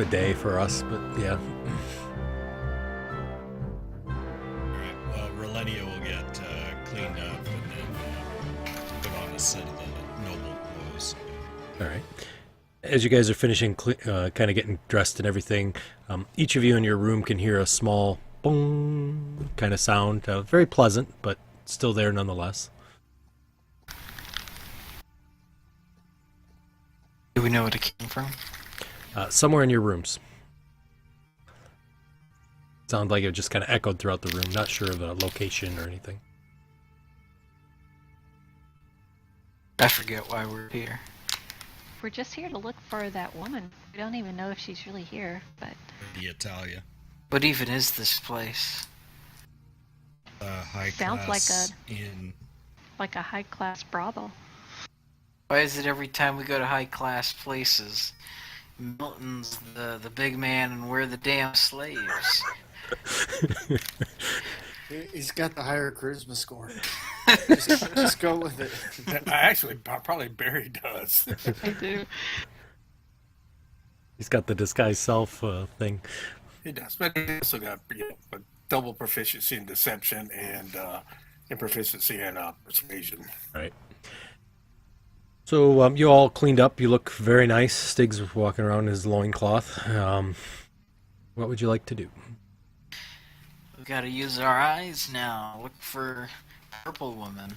a day for us, but yeah. Alright, well, Relenia will get cleaned up and then put on a set of the noble clothes. All right. As you guys are finishing, kind of getting dressed and everything, each of you in your room can hear a small boom kind of sound. Very pleasant, but still there nonetheless. Do we know what it came from? Somewhere in your rooms. Sounds like it just kind of echoed throughout the room. Not sure of the location or anything. I forget why we're here. We're just here to look for that woman. We don't even know if she's really here, but... The Italia. What even is this place? High Sounds class like in... like a high-class brothel. Why is it every time we go to high-class places, Milton's the big man and we're the damn slaves? He's got the higher charisma score. just go with it. Actually, probably Barry does. I do. He's got the disguise self thing. He does, but he also got a double proficiency in deception and proficiency in persuasion. Right. So you all cleaned up. You look very nice. Stig's walking around in his loincloth. What would you like to do? We gotta use our eyes now. Look for purple woman.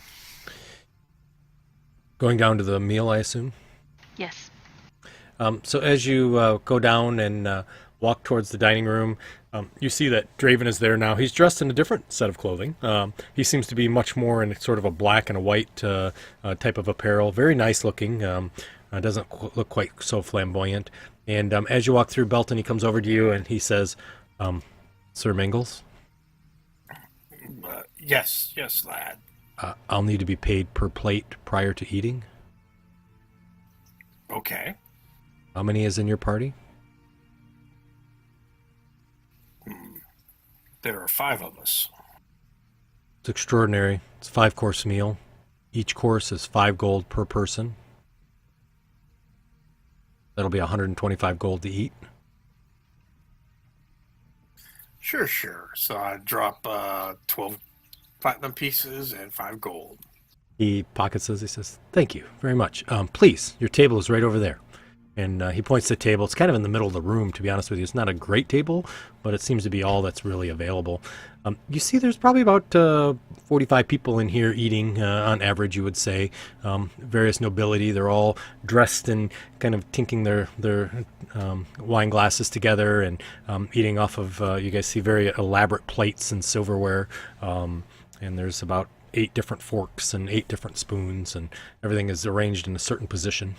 Going down to the meal, I assume? Yes. So as you go down and walk towards the dining room, you see that Draven is there now. He's dressed in a different set of clothing. He seems to be much more in sort of a black and a white type of apparel. Very nice looking. Doesn't look quite so flamboyant. And as you walk through, Belton, he comes over to you and he says, Sir Mingles? Yes, lad. I'll need to be paid per plate prior to eating. Okay. How many is in your party? There are 5 of us. It's extraordinary. It's a 5-course meal. Each course is 5 gold per person. That'll be 125 gold to eat. Sure. So I drop 12 platinum pieces and 5 gold. He pockets those. He says, "Thank you very much. Please, your table is right over there." And he points to the table. It's kind of in the middle of the room, to be honest with you. It's not a great table, but it seems to be all that's really available. You see there's probably about 45 people in here eating, on average, you would say. Various nobility. They're all dressed and kind of tinking their wine glasses together and eating off of, you guys see very elaborate plates and silverware. And there's about 8 different forks and 8 different spoons, and everything is arranged in a certain position.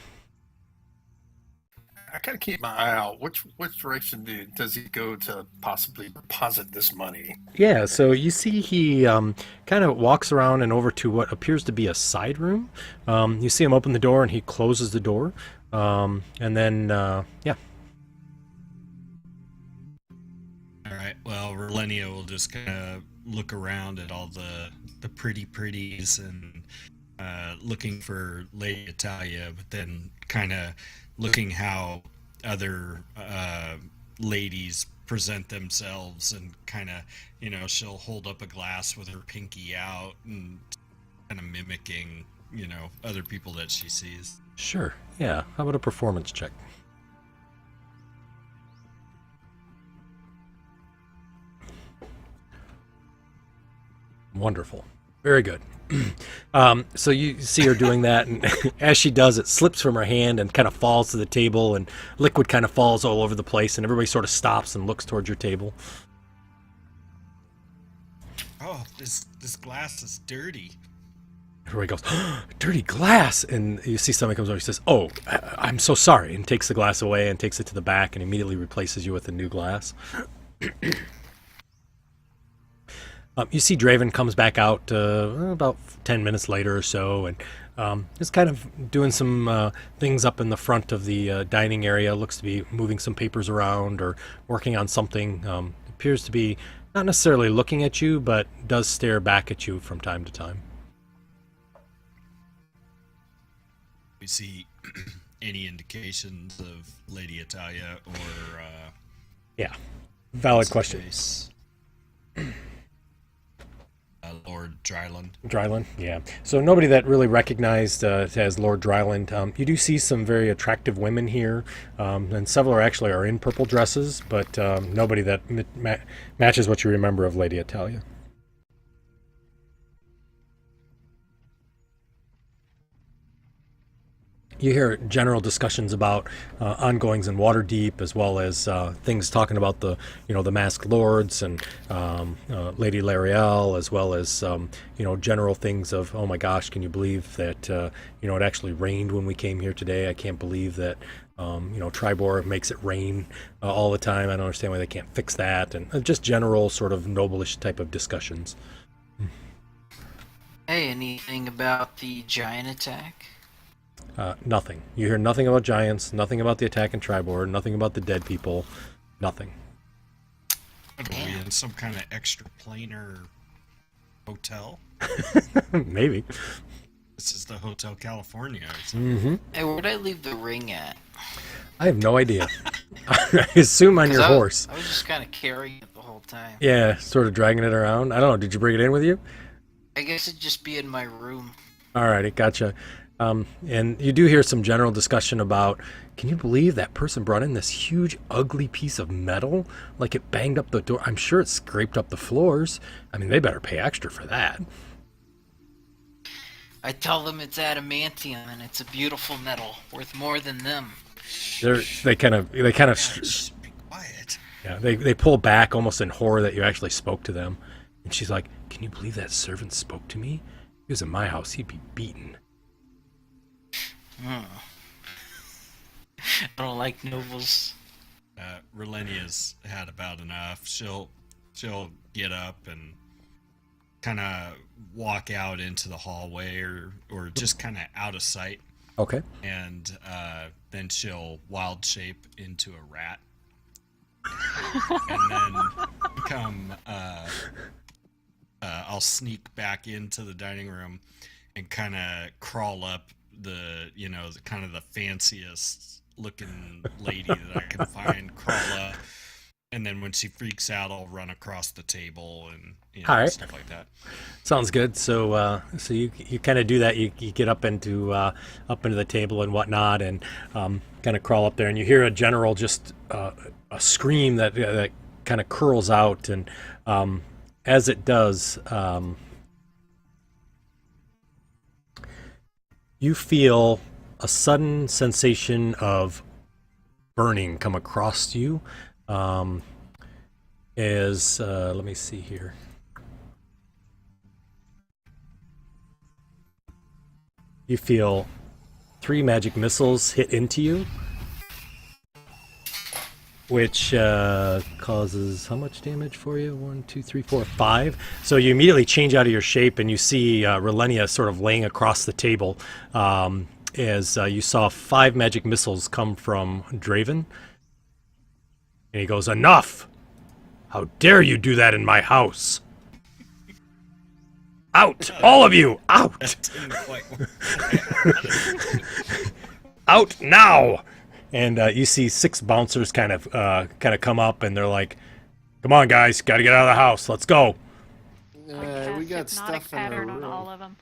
I gotta keep my eye out. Which direction does he go to possibly deposit this money? Yeah, so you see he kind of walks around and over to what appears to be a side room. You see him open the door and he closes the door. And then, yeah. Alright, well, Relenia will just kind of look around at all the pretties and looking for Lady Italia, but then kind of looking how other ladies present themselves and kind of, she'll hold up a glass with her pinky out and kind of mimicking, other people that she sees. Sure, yeah. How about a performance check? Wonderful. Very good. So you see her doing that, and as she does, it slips from her hand and kind of falls to the table, and liquid kind of falls all over the place, and everybody sort of stops and looks towards your table. Oh, this glass is dirty. Everybody goes, "Oh, dirty glass!" And you see somebody comes over, he says, "Oh, I'm so sorry," and takes the glass away and takes it to the back and immediately replaces you with a new glass. You see Draven comes back out about 10 minutes later or so, and is kind of doing some things up in the front of the dining area. Looks to be moving some papers around or working on something. Appears to be not necessarily looking at you, but does stare back at you from time to time. We see any indications of Lady Italia or Yeah. Valid what's his question. face? Lord Dryland. Dryland, yeah. So nobody that really recognized as Lord Dryland. You do see some very attractive women here, and several are in purple dresses, but nobody that matches what you remember of Lady Italia. You hear general discussions about ongoings in Waterdeep, as well as things talking about the masked lords and Lady Lariel, as well as general things of, oh my gosh, can you believe that it actually rained when we came here today? I can't believe that Tribor makes it rain all the time. I don't understand why they can't fix that, and just general sort of noblish type of discussions. Hey, anything about the giant attack? Nothing. You hear nothing about giants, nothing about the attack in Tribor, nothing about the dead people, nothing. What are we in some kind of extra planar hotel? Maybe. This is the Hotel California or something. Mm-hmm. Hey, where'd I leave the ring at? I have no idea. I assume on your horse. I was just kind of carrying it the whole time. Yeah, sort of dragging it around. I don't know. Did you bring it in with you? I guess it'd just be in my room. Alrighty, gotcha. And you do hear some general discussion about, can you believe that person brought in this huge, ugly piece of metal? Like it banged up the door. I'm sure it scraped up the floors. I mean, they better pay extra for that. I tell them it's adamantium and it's a beautiful metal, worth more than them. They kind of, Shh, be quiet. yeah, they pull back almost in horror that you actually spoke to them. And she's like, can you believe that servant spoke to me? If he was in my house, he'd be beaten. I don't like nobles. Relenia's had about enough. She'll get up and kind of walk out into the hallway or just kind of out of sight, Okay. and then she'll wild shape into a rat, and then I'll sneak back into the dining room and kind of crawl up the kind of the fanciest looking lady that I can find, crawl up, and then when she freaks out, I'll run across the table and All right. stuff like that. Sounds good. So you kind of do that. You get up into the table and whatnot, and kind of crawl up there, and you hear a general just a scream that kind of curls out, and as it does, you feel a sudden sensation of burning come across you. As let me see here. You feel 3 magic missiles hit into you, which causes how much damage for you? 1, 2, 3, 4, 5. So you immediately change out of your shape, and you see Relenia sort of laying across the table, as you saw 5 magic missiles come from Draven. And he goes, "Enough! How dare you do that in my house? Out! All of you! Out! Didn't quite work. Out now!" And you see 6 bouncers kind of come up, and they're like, "Come on, guys, got to get out of the house. Let's go." We Cast got hypnotic stuff in our pattern on room. all of them.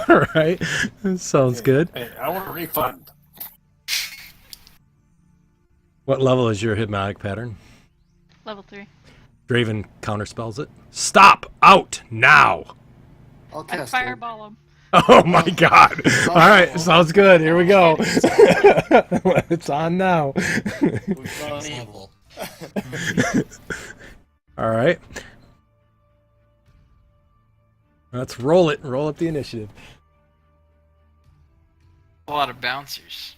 All right, that sounds good. Hey, I want a refund. What level is your hypnotic pattern? Level 3. Draven counterspells it. Stop! Out now! I'll I cast fireball them. Oh my god! All right, sounds good. Here we go. It's on now. We've gone evil. All right. Let's roll it. Roll up the initiative. A lot of bouncers.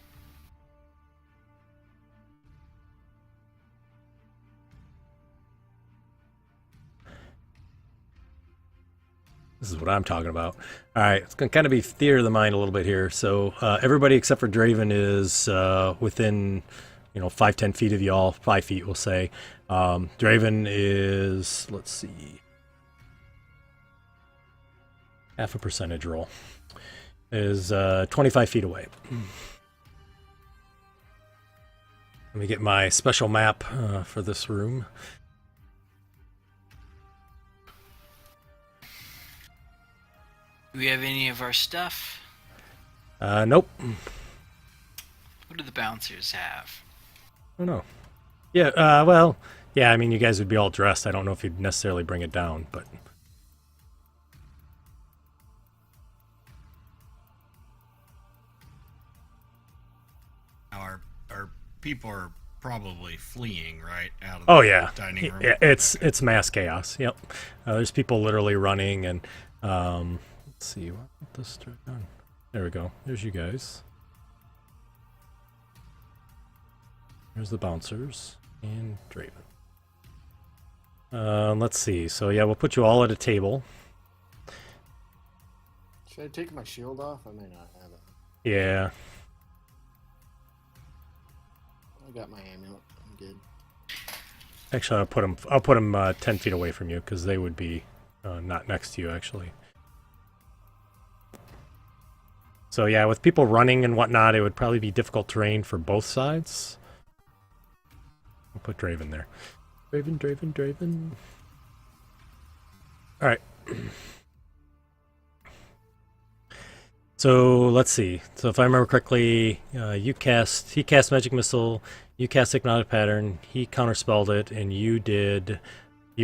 This is what I'm talking about. All right, it's going to kind of be theater of the mind a little bit here. So everybody except for Draven is within, 5-10 feet of y'all. 5 feet, we'll say. Draven is, let's see, half a percentage roll. is 25 feet away. Let me get my special map for this room. Do we have any of our stuff? Nope. What do the bouncers have? I don't know. Yeah, well, yeah, I mean, you guys would be all dressed. I don't know if you'd necessarily bring it down, but... Our people are probably fleeing, right, out of Oh the yeah, dining room. it's mass chaos. Yep, there's people literally running, and let's see what this done. There we go. There's you guys. There's the bouncers and Draven. Let's see. So yeah, we'll put you all at a table. Should I take my shield off? I may not have it. Yeah. I got my amulet. I'm good. Actually, I'll put them 10 feet away from you because they would be not next to you actually. So yeah, with people running and whatnot, it would probably be difficult terrain for both sides. I'll put Draven there. Draven. All right. So let's see. So if I remember correctly, he cast Magic Missile, you cast Hypnotic Pattern, he counterspelled it, and you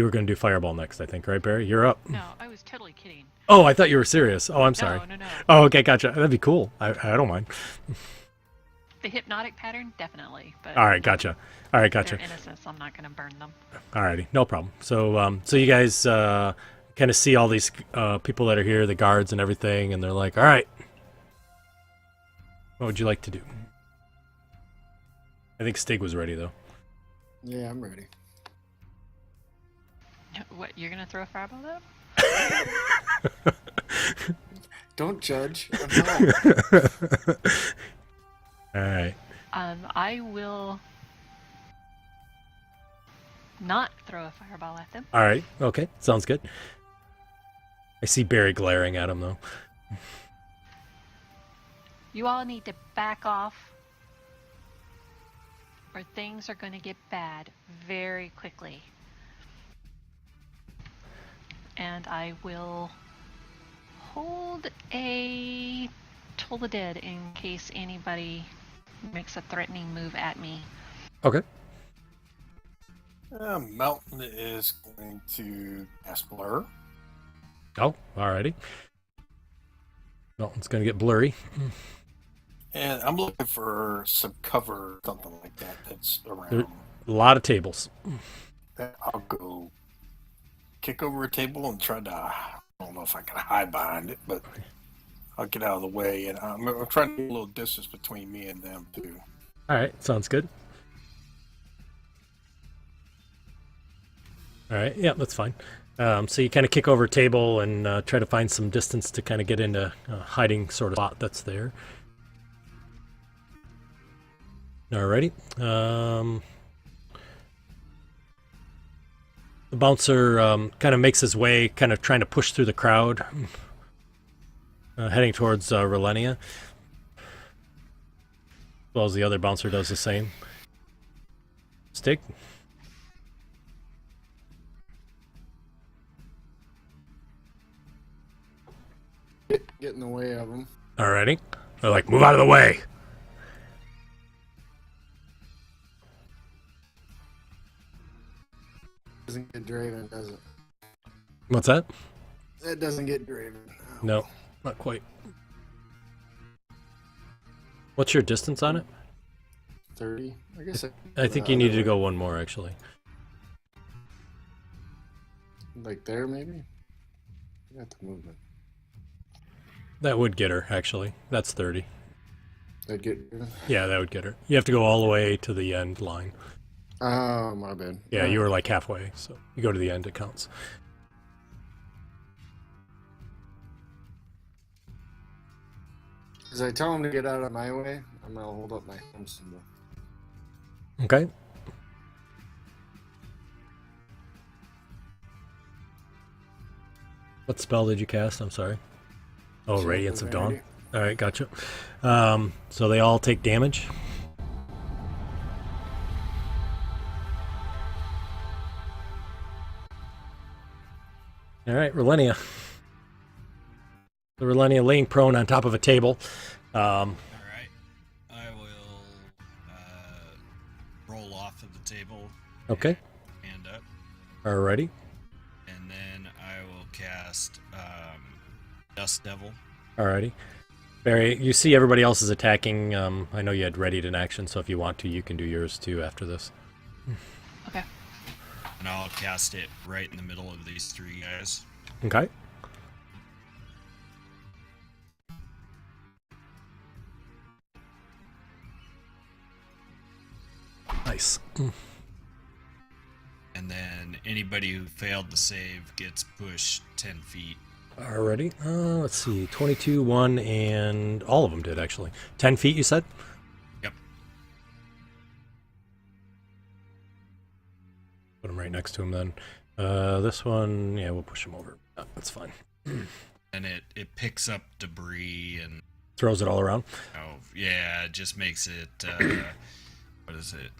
were going to do Fireball next, I think, right, Barry? You're up. No, I was totally kidding. Oh, I thought you were serious. Oh, I'm sorry. No. Oh, okay, gotcha. That'd be cool. I don't mind. The hypnotic pattern, definitely. But All right, gotcha. they're innocent, so I'm not going to burn them. Alrighty, no problem. So, so you guys kind of see all these people that are here, the guards and everything, and they're like, "All right, what would you like to do?" I think Stig was ready though. Yeah, I'm ready. What, you're going to throw a fireball though? Don't judge. I'm not. All right. I will not throw a fireball at them. All right. Okay. Sounds good. I see Barry glaring at him though. You all need to back off, or things are going to get bad very quickly. And I will hold a Toll the Dead in case anybody makes a threatening move at me. Okay. Mountain is going to cast Blur. Oh, alrighty. Melton's gonna get blurry. And I'm looking for some cover, something like that that's around. There- A lot of tables. I'll go kick over a table and try to, I don't know if I can hide behind it, but I'll get out of the way. And I'm trying to get a little distance between me and them, too. All right. Sounds good. All right. Yeah, that's fine. So you kind of kick over a table and try to find some distance to kind of get into a hiding sort of spot that's there. Alrighty. The bouncer kind of makes his way, kind of trying to push through the crowd, heading towards Relenia. As well as the other bouncer does the same. Stig? Get in the way of them. Alrighty. They're like, move out of the way. Doesn't get Draven, does it? What's that? That doesn't get Draven. No, not quite. What's your distance on it? 30. I guess I think you needed to go one more, actually. like there, maybe? I got the movement. That would get her, actually. That's 30. That'd get Draven. Yeah, that would get her. You have to go all the way to the end line. Oh, my bad. Yeah, you were like halfway, so you go to the end, it counts. As I tell him to get out of my way, I'm gonna hold up my home symbol. Okay. What spell did you cast? I'm sorry. Oh, Shield Radiance of Dawn. Divinity. All right, gotcha. So they all take damage. All right, Relenia. The Relenia laying prone on top of a table. All right. I will roll off of the table. Okay. Hand up. Alrighty. And then I will cast Dust Devil. Alrighty. Barry, you see everybody else is attacking. I know you had readied an action, so if you want to, you can do yours too after this. Okay. And I'll cast it right in the middle of these three guys. Okay. Nice. And then anybody who failed the save gets pushed 10 feet. Alrighty. Let's see. 22, 1, and all of them did, actually. 10 feet, you said? Yep. Put him right next to him then. This one, yeah, we'll push him over. That's fine. And it picks up debris and, Throws it all around. oh, yeah, it just makes it, what is it?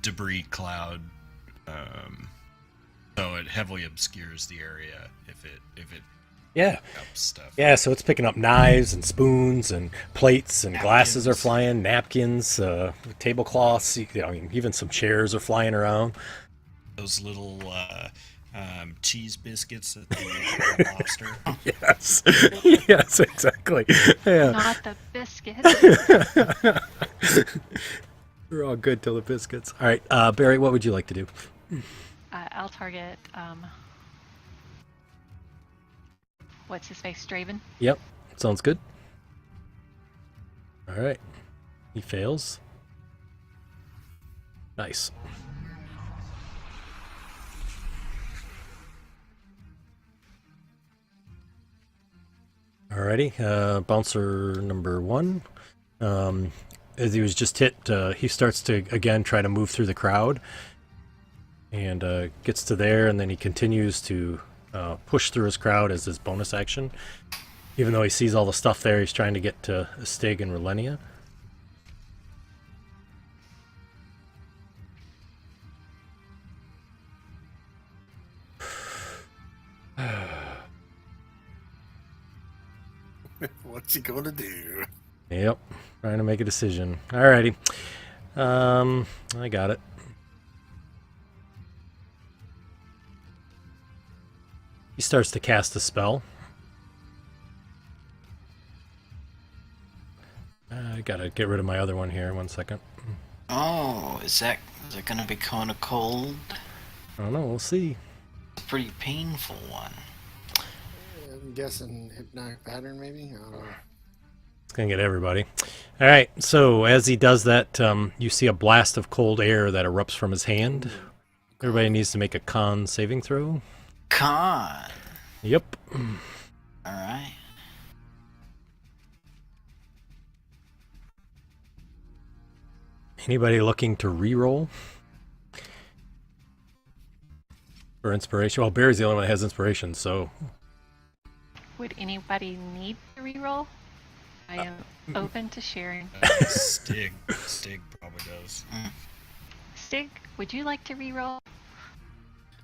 Debris cloud. So it heavily obscures the area if it Yeah. picks up stuff. Yeah, so it's picking up knives and spoons and plates and glasses are Napkins. flying, napkins, tablecloths, even some chairs are flying around. Those little cheese biscuits that they make with lobster. Yes. Yes, exactly. Yeah. Not the biscuit. We're all good till the biscuits. All right, Barry, what would you like to do? I'll target, what's his face, Draven. Yep, sounds good. All right, he fails. Nice. Alrighty, bouncer number 1. As he was just hit, he starts to again try to move through the crowd, and gets to there, and then he continues to push through his crowd as his bonus action. Even though he sees all the stuff there, he's trying to get to Stig and Relenia. What's he gonna do? Yep, trying to make a decision. Alrighty, I got it. He starts to cast a spell. I gotta get rid of my other one here. 1 second. Oh, is it gonna be kind of cold? I don't know. We'll see. It's a pretty painful one. I'm guessing hypnotic pattern, maybe. I don't know. It's gonna get everybody. All right. So as he does that, you see a blast of cold air that erupts from his hand. Everybody needs to make a con saving throw. Con. Yep. All right. Anybody looking to re-roll for inspiration? Well, Barry's the only one that has inspiration, so Would anybody need to reroll? I am open to sharing. Stig probably does. Stig, would you like to reroll?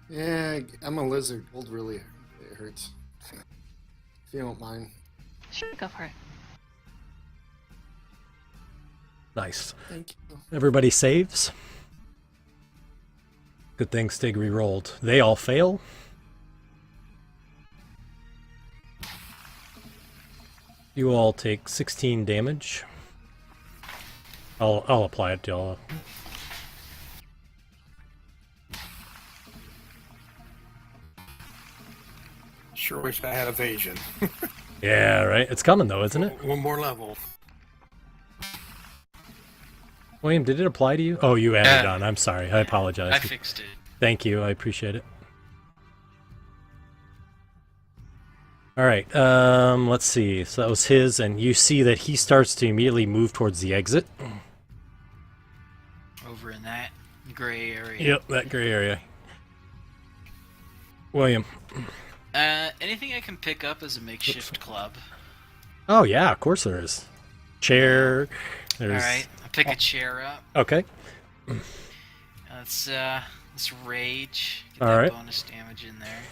Yeah, I'm a lizard. Cold really it hurts. If you don't mind. Sure, go for it. nice. Thank you. Everybody saves. Good thing Stig re-rolled. They all fail. You all take 16 damage. I'll apply it to y'all. Sure wish I had evasion. Yeah, right. It's coming though, isn't it? One more level. William, did it apply to you? Oh, you added Yeah. on. I'm sorry. I apologize. I fixed it. Thank you. I appreciate it. All right. Let's see. So that was his, and you see that he starts to immediately move towards the exit. Over in that gray area. Yep, that gray area. William. Anything I can pick up as a makeshift club? Oh yeah, of course there is. Chair. There's. All right, I'll pick a chair up. Okay. Let's rage. Get All that right. bonus damage in there.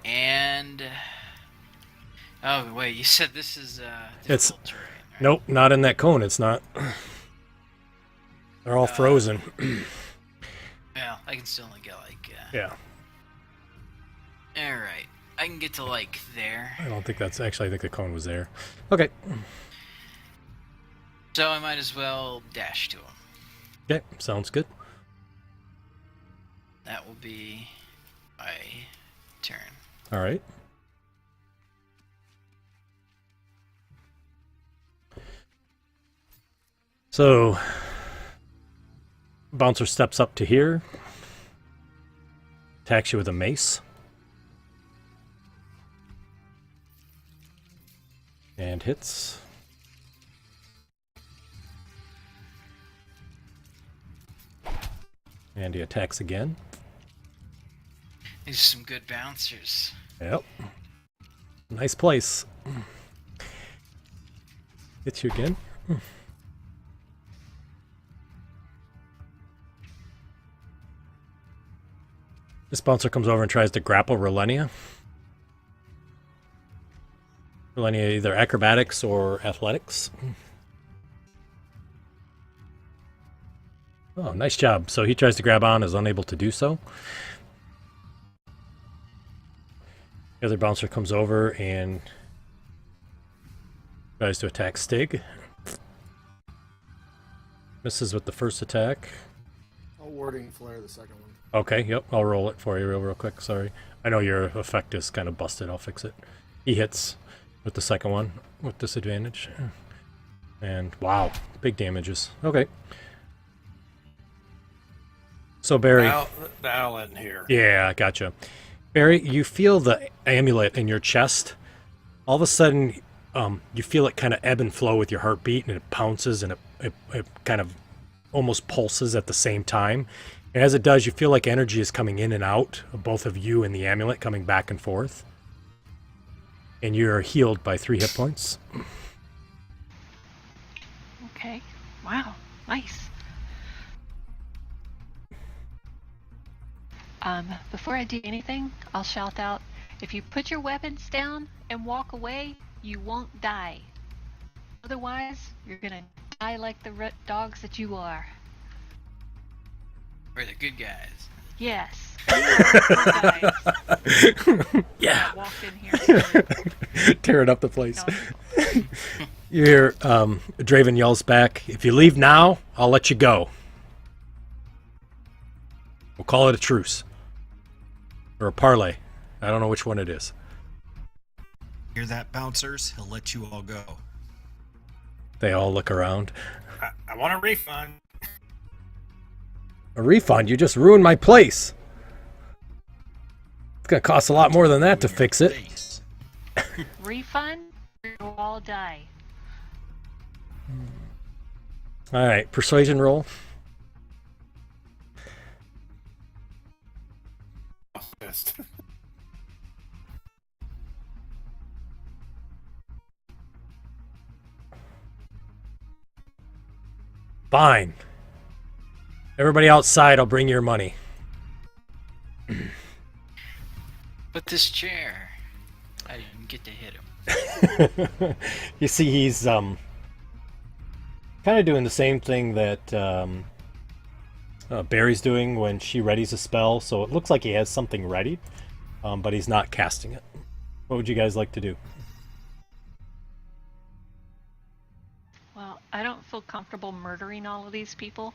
And oh wait, you said this is It's- difficult terrain, right? Nope, not in that cone. It's not. They're all frozen. Well, I can still only get like. Yeah. All right, I can get to like there. I don't think that's actually. I think the cone was there. Okay. So I might as well dash to him. Okay. Sounds good. That will be my turn. All right. So, Bouncer steps up to here, attacks you with a mace, and hits. And he attacks again. These are some good bouncers. Yep. Nice place. Hits you again. This bouncer comes over and tries to grapple Relenia. Relenia either acrobatics or athletics. Oh, nice job. So he tries to grab on, is unable to do so. The other bouncer comes over and tries to attack Stig. Misses with the first attack. I'll warding flare the second one. Okay, yep, I'll roll it for you real quick, sorry. I know your effect is kind of busted, I'll fix it. He hits with the second one with disadvantage. And wow, big damages. Okay. So Barry... Now in here. Yeah, I gotcha. Barry, you feel the amulet in your chest. All of a sudden, you feel it kind of ebb and flow with your heartbeat, and it pounces and it kind of almost pulses at the same time. And as it does, you feel like energy is coming in and out of both of you and the amulet, coming back and forth. And you're healed by 3 hit points. Okay. Wow. Nice. Before I do anything, I'll shout out, if you put your weapons down and walk away, you won't die. Otherwise, you're gonna die like the dogs that you are. We're the good guys. Yes. You are the good guys. Yeah. I walked in here. Tearing up the place. No. You hear Draven yells back, if you leave now, I'll let you go. We'll call it a truce. Or a parlay. I don't know which one it is. Hear that, bouncers? He'll let you all go. They all look around. I want a refund. A refund? You just ruined my place. It's going to cost a lot more than that to fix it. Face. Refund, you'll all die. All right, persuasion roll. Pissed. Fine. Everybody outside, I'll bring your money. But this chair, I didn't get to hit him. You see, he's kind of doing the same thing that Barry's doing when she readies a spell. So it looks like he has something ready, but he's not casting it. What would you guys like to do? Well, I don't feel comfortable murdering all of these people,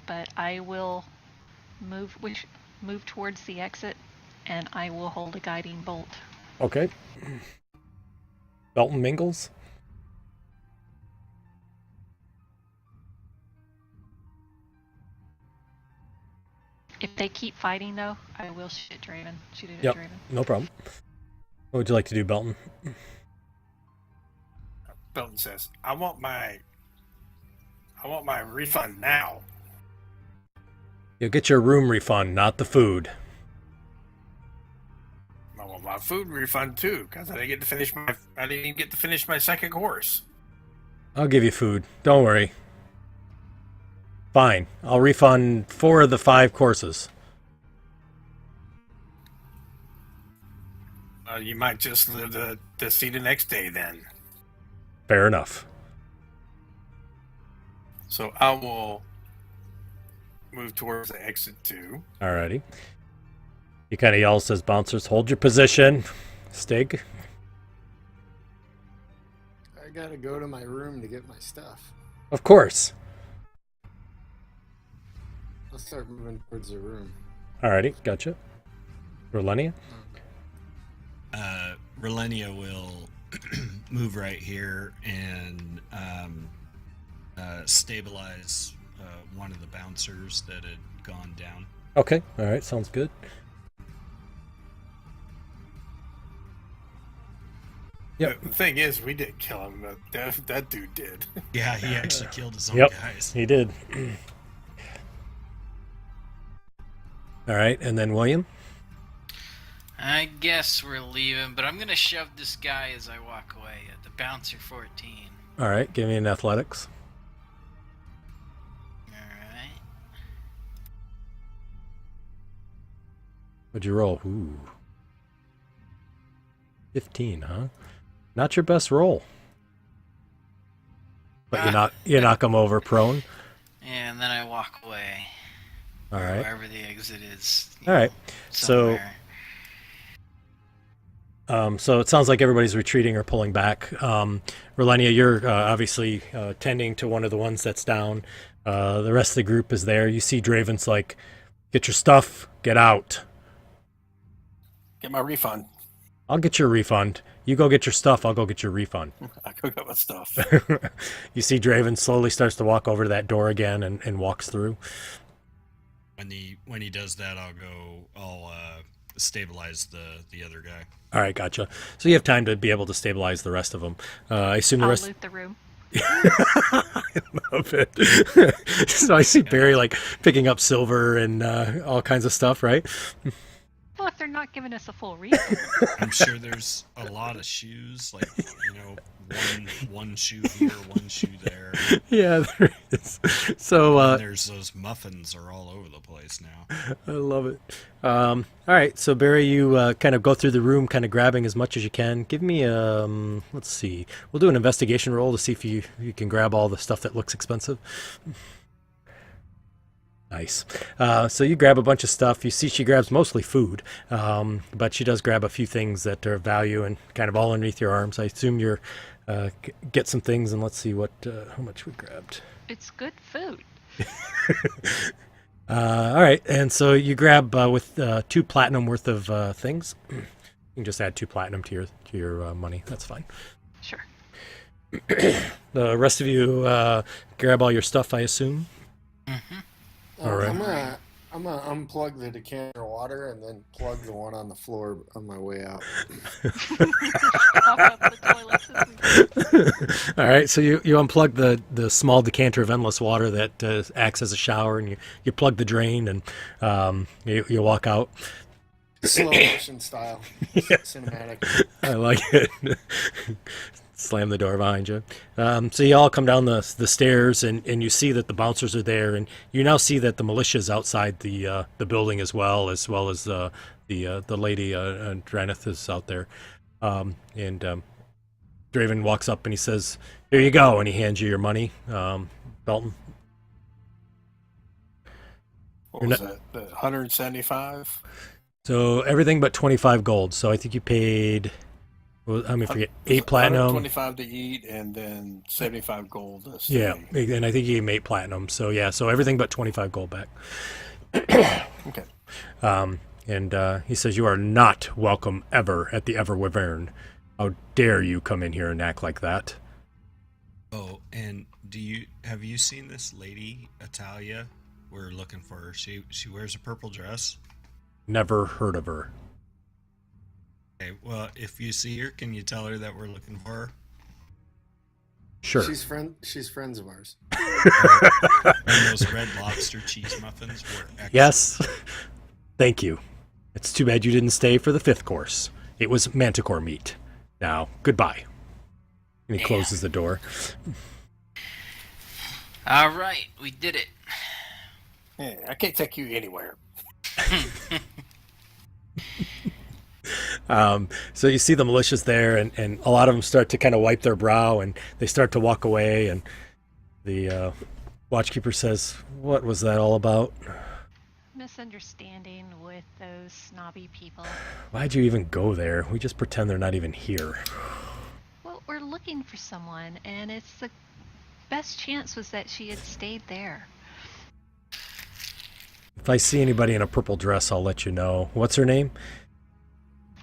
but I will move towards the exit, and I will hold a guiding bolt. Okay. Belton Mingles? If they keep fighting, though, I will shoot it at Yep. Draven. No problem. What would you like to do, Belton? Belton says, I want my refund now. You'll get your room refund, not the food. I want my food refund too, because I didn't even get to finish my second course. I'll give you food. Don't worry. Fine. I'll refund 4 of the 5 courses. You might just live to see the next day then. Fair enough. So I will move towards the exit 2. Alrighty. He kind of yells, says, bouncers, hold your position. Stig. I gotta go to my room to get my stuff. Of course. I'll start moving towards the room. Alrighty, gotcha. Rolenia? Relenia will move right here and stabilize one of the bouncers that had gone down. Okay, alright, sounds good. Yep. The thing is, we didn't kill him, but that dude did. Yeah, he actually killed his own Yep, guys. he did. Alright, and then William? I guess we're leaving, but I'm gonna shove this guy as I walk away. The bouncer 14. Alright, give me an athletics. Alright. What'd you roll? Ooh. 15, huh? Not your best roll. But you knock him over prone. And then I walk away. Alright. Wherever the exit is. Alright. So so it sounds like everybody's retreating or pulling back. Relenia, you're obviously tending to one of the ones that's down. The rest of the group is there. You see Draven's like, get your stuff, get out. Get my refund. I'll get your refund. You go get your stuff, I'll go get your refund. I go get my stuff. You see Draven slowly starts to walk over to that door again and walks through. When he does that, I'll stabilize the other guy. All right, gotcha. So you have time to be able to stabilize the rest of them. I assume the I'll rest. loot the room. I love it. So I see Barry like picking up silver and all kinds of stuff, right? Well, if they're not giving us a full refund. I'm sure there's a lot of shoes, like, one shoe here, one shoe there. Yeah, there is. So And there's those muffins are all over the place now. I love it. All right, so Barry, you kind of go through the room, kind of grabbing as much as you can. Give me let's see. We'll do an investigation roll to see if you can grab all the stuff that looks expensive. Nice. So you grab a bunch of stuff. You see she grabs mostly food, but she does grab a few things that are of value and kind of all underneath your arms. I assume you're get some things, and let's see how much we grabbed. It's good food. All right, and so you grab with 2 platinum worth of things. You can just add 2 platinum to your money. That's fine. Sure. The rest of you grab all your stuff, I assume. Mm-hmm. All right. I'm gonna unplug the decanter of water and then plug the one on the floor on my way out. Walk up the toilets. All right, so you unplug the small decanter of endless water that acts as a shower, and you plug the drain, and you walk out. Slow motion style. Yeah. Cinematic. I like it. Slam the door behind you. So you all come down the stairs, and you see that the bouncers are there, and you now see that the militia's outside the building as well as the lady Draneth is out there. And Draven walks up and he says, "Here you go," and he hands you your money, Belton. What was that? The 175? So everything but 25 gold. So I think you paid. Well, I forget, 8 platinum. 25 to eat, and then 75 gold to stay. Yeah, and I think you gave him 8 platinum. So yeah, so everything but 25 gold back. Okay. And he says, "You are not welcome ever at the Everwyvern. How dare you come in here and act like that?" Oh, and have you seen this lady, Atalia? We're looking for her. She wears a purple dress. Never heard of her. Okay, well, if you see her, can you tell her that we're looking for her? Sure. She's friends of ours. And those red lobster cheese muffins were excellent. Yes. Thank you. It's too bad you didn't stay for the 5th course. It was manticore meat. Now, goodbye. And he Yeah. closes the door. All right, we did it. Yeah, I can't take you anywhere. So you see the militias there, and a lot of them start to kind of wipe their brow, and they start to walk away, and the watchkeeper says, "What was that all about? Misunderstanding with those snobby people. Why'd you even go there? We just pretend they're not even here." Well, we're looking for someone, and it's the best chance was that she had stayed there. If I see anybody in a purple dress, I'll let you know. What's her name?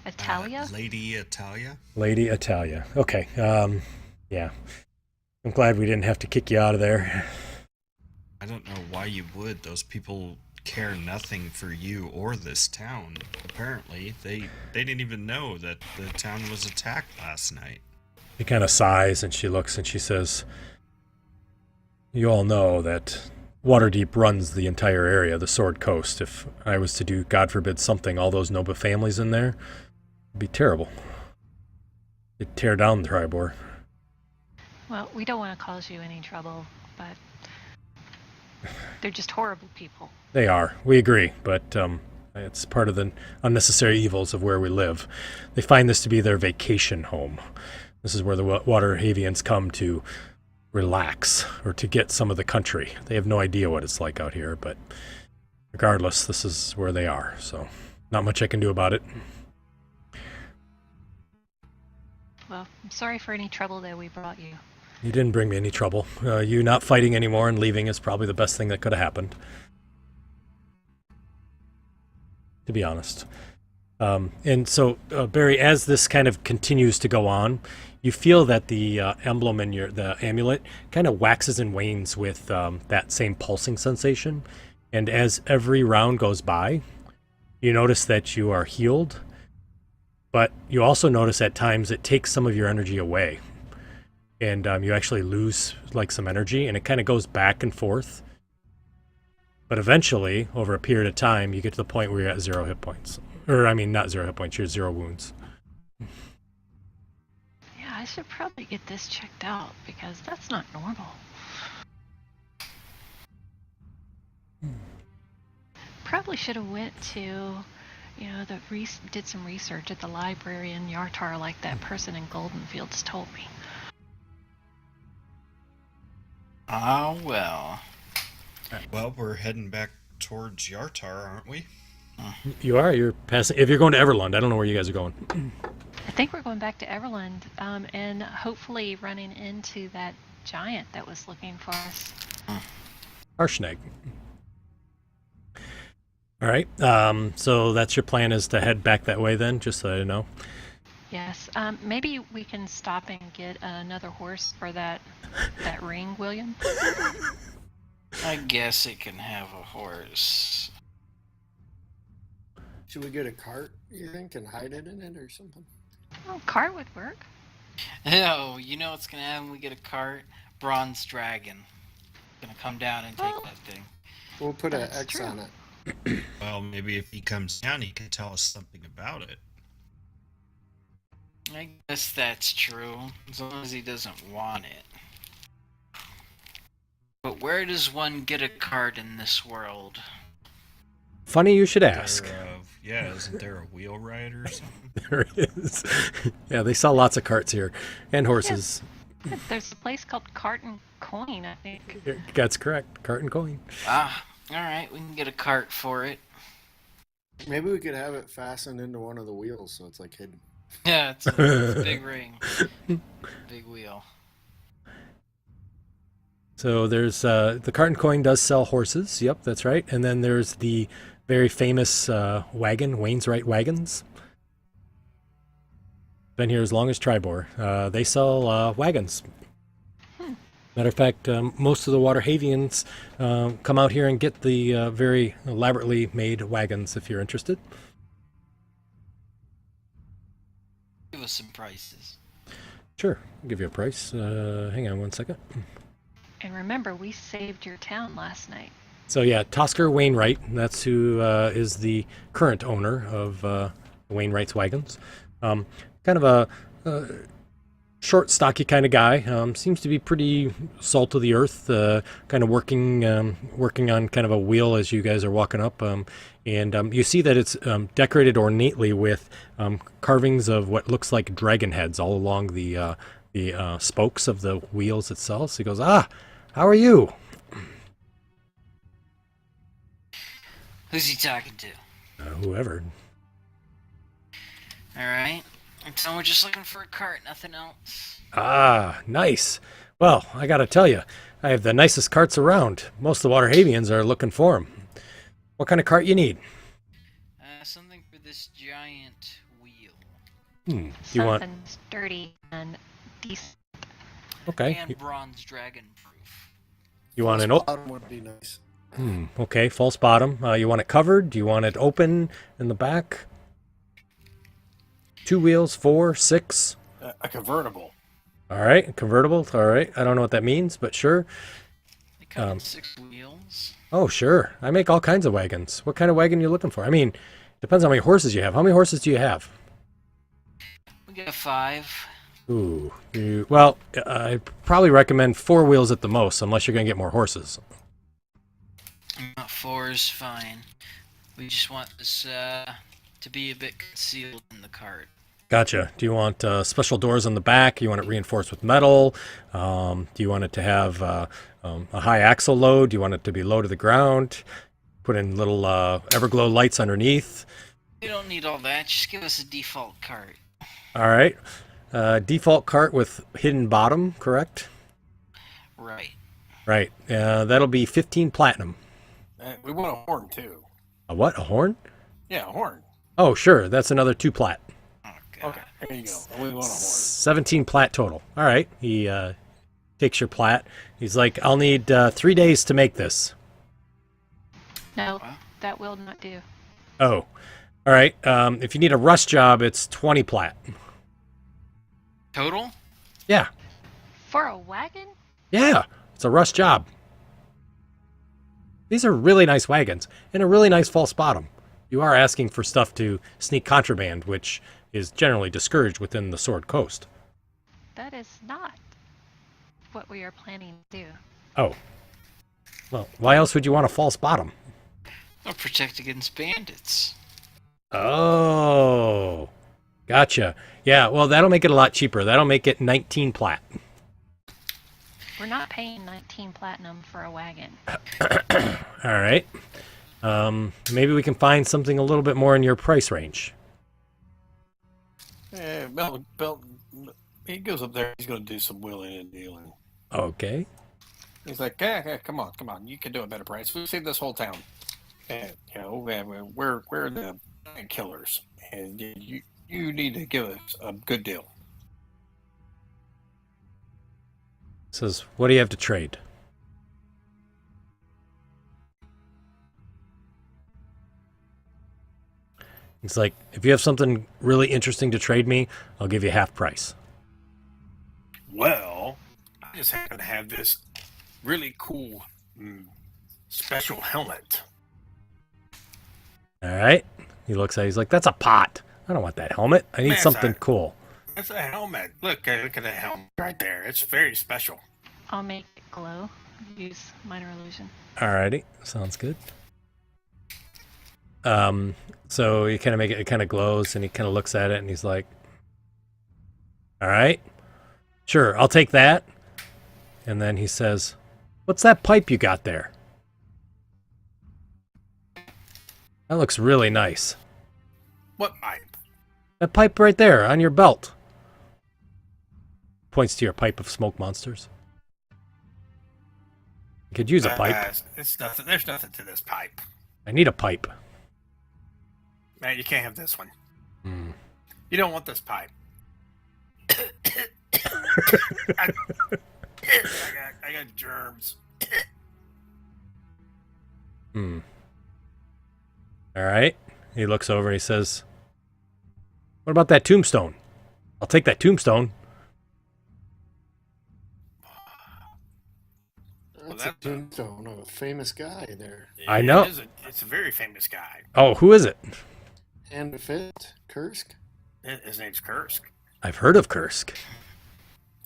Italia? Lady Italia. Lady Italia. Okay. Yeah. I'm glad we didn't have to kick you out of there. I don't know why you would. Those people care nothing for you or this town. Apparently, they didn't even know that the town was attacked last night. She kind of sighs and she looks and she says, "You all know that Waterdeep runs the entire area, the Sword Coast. If I was to do, God forbid, something, all those noble families in there, it'd be terrible. It'd tear down Tribor." Well, we don't want to cause you any trouble, but they're just horrible people. They are. We agree, but it's part of the unnecessary evils of where we live. They find this to be their vacation home. This is where the Waterhavians come to relax or to get some of the country. They have no idea what it's like out here, but regardless, this is where they are. So not much I can do about it. Well, I'm sorry for any trouble that we brought you. You didn't bring me any trouble. You not fighting anymore and leaving is probably the best thing that could have happened, to be honest. And so, Barry, as this kind of continues to go on, you feel that the emblem in the amulet kind of waxes and wanes with that same pulsing sensation. And as every round goes by, you notice that you are healed, but you also notice at times it takes some of your energy away. And you actually lose like some energy, and it kind of goes back and forth. But eventually, over a period of time, you get to the point where you're at 0 hit points. Or, I mean, not 0 hit points, you're 0 wounds. Yeah, I should probably get this checked out because that's not normal. Probably should have went to, did some research at the library in Yartar like that person in Goldenfields told me. Ah, well. Well, we're heading back towards Yartar, aren't we? You are? You're passing. If you're going to Everlund, I don't know where you guys are going. I think we're going back to Everland, and hopefully running into that giant that was looking for us. Harshnag. All right. So that's your plan, is to head back that way then, just so I know. Yes. Maybe we can stop and get another horse for that ring, William. I guess it can have a horse. Should we get a cart, you think, and hide it in it or something? Oh, cart would work. Oh, you know what's gonna happen when we get a cart? Bronze Dragon. Gonna come down and take that thing. We'll put an That's X true. on it. Well, maybe if he comes down, he can tell us something about it. I guess that's true, as long as he doesn't want it. But where does one get a cart in this world? Funny you should ask. Isn't there a wheel ride or something? There is. Yeah, they sell lots of carts here and horses. There's a place called Cart and Coin, I think. That's correct. Cart and coin. Ah, alright, we can get a cart for it. Maybe we could have it fastened into one of the wheels so it's like hidden. Yeah, it's a big ring. Big wheel. So there's the Cart and Coin does sell horses. Yep, that's right. And then there's the very famous wagon, Wainwright Wagons. Been here as long as Tribor. They sell wagons. Matter of fact, most of the Waterhavians come out here and get the very elaborately made wagons if you're interested. Give us some prices. Sure, I'll give you a price. Hang on one second. And remember, we saved your town last night. So yeah, Tosker Wainwright, that's who is the current owner of Wainwright's Wagons. Kind of a short, stocky kind of guy. Seems to be pretty salt of the earth. Kind of working on kind of a wheel as you guys are walking up. And you see that it's decorated ornately with carvings of what looks like dragon heads all along the spokes of the wheels itself. So he goes, "Ah, how are you?" Who's he talking to? Whoever. Alright. So we're just looking for a cart, nothing else. Ah, nice. Well, I gotta tell you, I have the nicest carts around. Most of the Waterhavians are looking for them. What kind of cart you need? Something for this giant wheel. Do you want? Something sturdy and decent. Okay. And bronze dragon proof. You want an? Bottom would be nice. Okay, false bottom. You want it covered? Do you want it open in the back? 2 wheels, 4, 6. A convertible. All right, convertible. All right. I don't know what that means, but sure. They come in 6 wheels. Oh, sure. I make all kinds of wagons. What kind of wagon are you looking for? I mean, depends on how many horses you have. How many horses do you have? We got 5. Ooh. Well, I probably recommend 4 wheels at the most, unless you're going to get more horses. 4 is fine. We just want this to be a bit concealed in the cart. Gotcha. Do you want special doors on the back? You want it reinforced with metal? Do you want it to have a high axle load? Do you want it to be low to the ground? Put in little Everglow lights underneath. We don't need all that. Just give us a default cart. All right. Default cart with hidden bottom, correct? Right. Right. That'll be 15 platinum. We want a horn too. A what? A horn? Yeah, a horn. Oh, sure. That's another 2 plat. Oh, God. Okay, there you go. We want a horn. 17 plat total. All right. He takes your plat. He's like, I'll need 3 days to make this. No, Wow. that will not do. Oh. All right. If you need a rust job, it's 20 plat. Total? Yeah. For a wagon? Yeah. It's a rust job. These are really nice wagons and a really nice false bottom. You are asking for stuff to sneak contraband, which is generally discouraged within the Sword Coast. That is not what we are planning to do. Oh. Well, why else would you want a false bottom? I'll protect against bandits. Oh. Gotcha. Yeah, well, that'll make it a lot cheaper. That'll make it 19 plat. We're not paying 19 platinum for a wagon. All right. Maybe we can find something a little bit more in your price range. Belt, he goes up there. He's going to do some wheeling and dealing. Okay. He's like, yeah, come on. You can do a better price. We saved this whole town. And, we're the killers. And you need to give us a good deal. Says, what do you have to trade? He's like, if you have something really interesting to trade me, I'll give you half price. Well, I just happen to have this really cool special helmet. All right. He looks at it. He's like, that's a pot. I don't want that helmet. I need Man, something sorry. cool. It's a helmet. Look at the helmet right there. It's very special. I'll make it glow. Use minor illusion. Alrighty, sounds good. So you kind of make it kind of glows, and he kind of looks at it, and he's like, all right, sure, I'll take that. And then he says, what's that pipe you got there? That looks really nice. What pipe? That pipe right there on your belt. Points to your pipe of smoke monsters. You could use a pipe. It's nothing. There's nothing to this pipe. I need a pipe. Man, you can't have this one. Hmm. You don't want this pipe. I got germs. Hmm. All right. He looks over and he says, what about that tombstone? I'll take that tombstone. That's a tombstone of a famous guy there. I know. It's a very famous guy. Oh, who is it? And Fit, Kursk. His name's Kursk. I've heard of Kursk.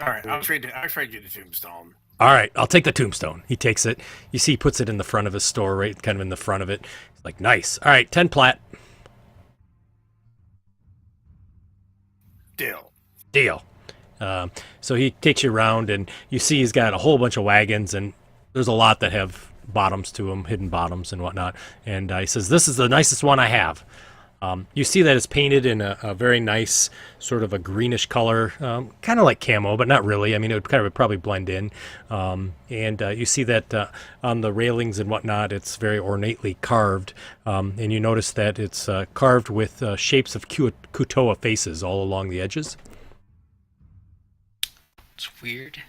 All right, I'll trade you the tombstone. All right, I'll take the tombstone. He takes it. You see, he puts it in the front of his store, right, kind of in the front of it. He's like, nice. All right, 10 plat. Deal. So he takes you around, and you see he's got a whole bunch of wagons, and there's a lot that have bottoms to them, hidden bottoms and whatnot. And he says, this is the nicest one I have. You see that it's painted in a very nice sort of a greenish color, kind of like camo, but not really. I mean, it would kind of probably blend in. And you see that on the railings and whatnot, it's very ornately carved. And you notice that it's carved with shapes of Kutoa faces all along the edges. It's weird.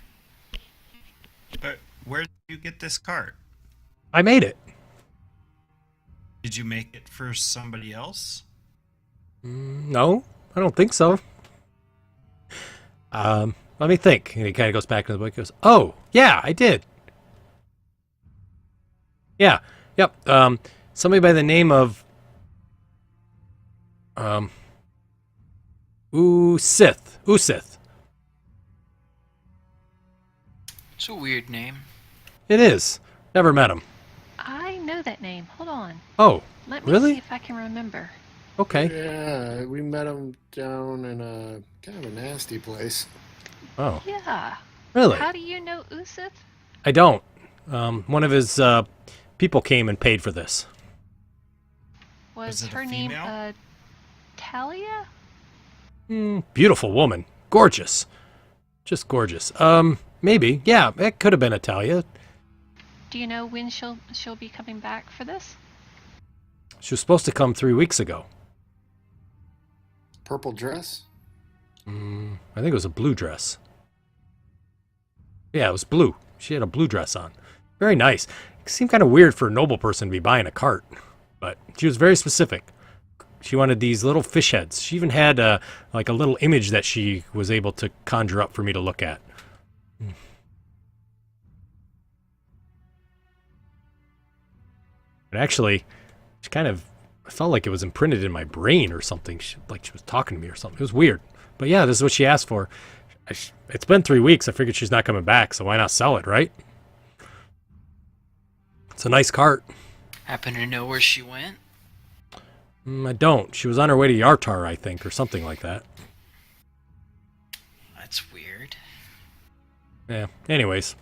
But where did you get this cart? I made it. Did you make it for somebody else? No, I don't think so. Let me think. And he kind of goes back to the book and goes, oh, yeah, I did. Yeah, yep. Somebody by the name of Usith. It's a weird name. It is. Never met him. I know that name. Hold on. Oh, Let me really? see if I can remember. Okay. Yeah, we met him down in a kind of a nasty place. Oh, Yeah. really? How do you know Usith? I don't. One of his people came and paid for this. Was it a her name female? Talia? Beautiful woman. Gorgeous. Just gorgeous. Maybe. Yeah, it could have been Italia. Do you know when she'll be coming back for this? She was supposed to come 3 weeks ago. Purple dress? I think it was a blue dress. Yeah, it was blue. She had a blue dress on. Very nice. It seemed kind of weird for a noble person to be buying a cart, but she was very specific. She wanted these little fish heads. She even had like a little image that she was able to conjure up for me to look at. But actually, she kind of, I felt like it was imprinted in my brain or something. Like she was talking to me or something. It was weird. But yeah, this is what she asked for. It's been 3 weeks. I figured she's not coming back, so why not sell it, right? It's a nice cart. Happen to know where she went? I don't. She was on her way to Yartar, I think, or something like that. That's weird. Yeah. Anyways,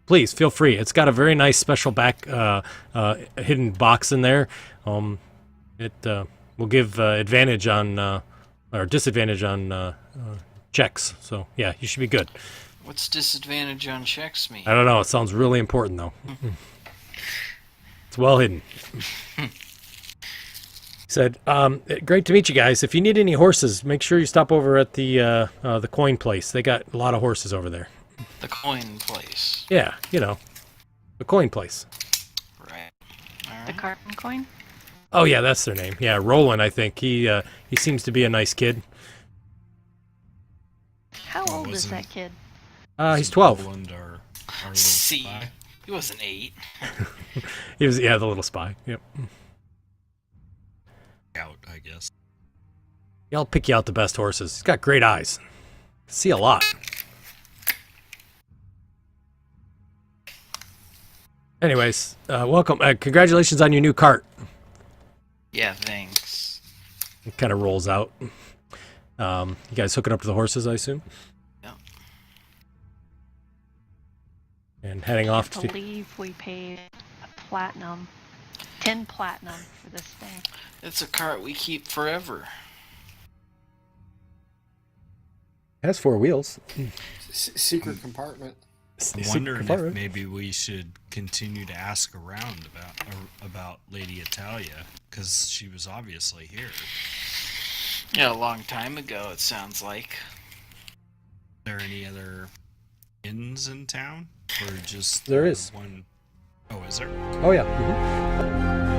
please feel free. It's got a very nice special back hidden box in there. It will give advantage on or disadvantage on checks. So yeah, you should be good. What's disadvantage on checks mean? I don't know. It sounds really important though. It's well hidden. He said, great to meet you guys. If you need any horses, make sure you stop over at the coin place. They got a lot of horses over there. The coin place. Yeah, you know, the coin place. Right. The Alright. cart and coin? Oh yeah, that's their name. Yeah, Roland. I think he seems to be a nice kid. How Well, old is wasn't- that kid? He's 12. Roland, our little See, spy. he wasn't 8. He was the little spy. Yep. Out, I guess. I'll pick you out the best horses. He's got great eyes. See a lot. Anyways, welcome. Congratulations on your new cart. Yeah, thanks. It kind of rolls out. You guys hooking up to the horses, I assume? Yeah. And heading off I to... believe we paid platinum. 10 platinum for this thing. It's a cart we keep forever. It has 4 wheels. Secret compartment. I'm wondering if maybe we should continue to ask around about Lady Italia, because she was obviously here. Yeah, a long time ago, it sounds like. Are there any other inns in town? Or just There is. one? Oh, is there? Oh, yeah.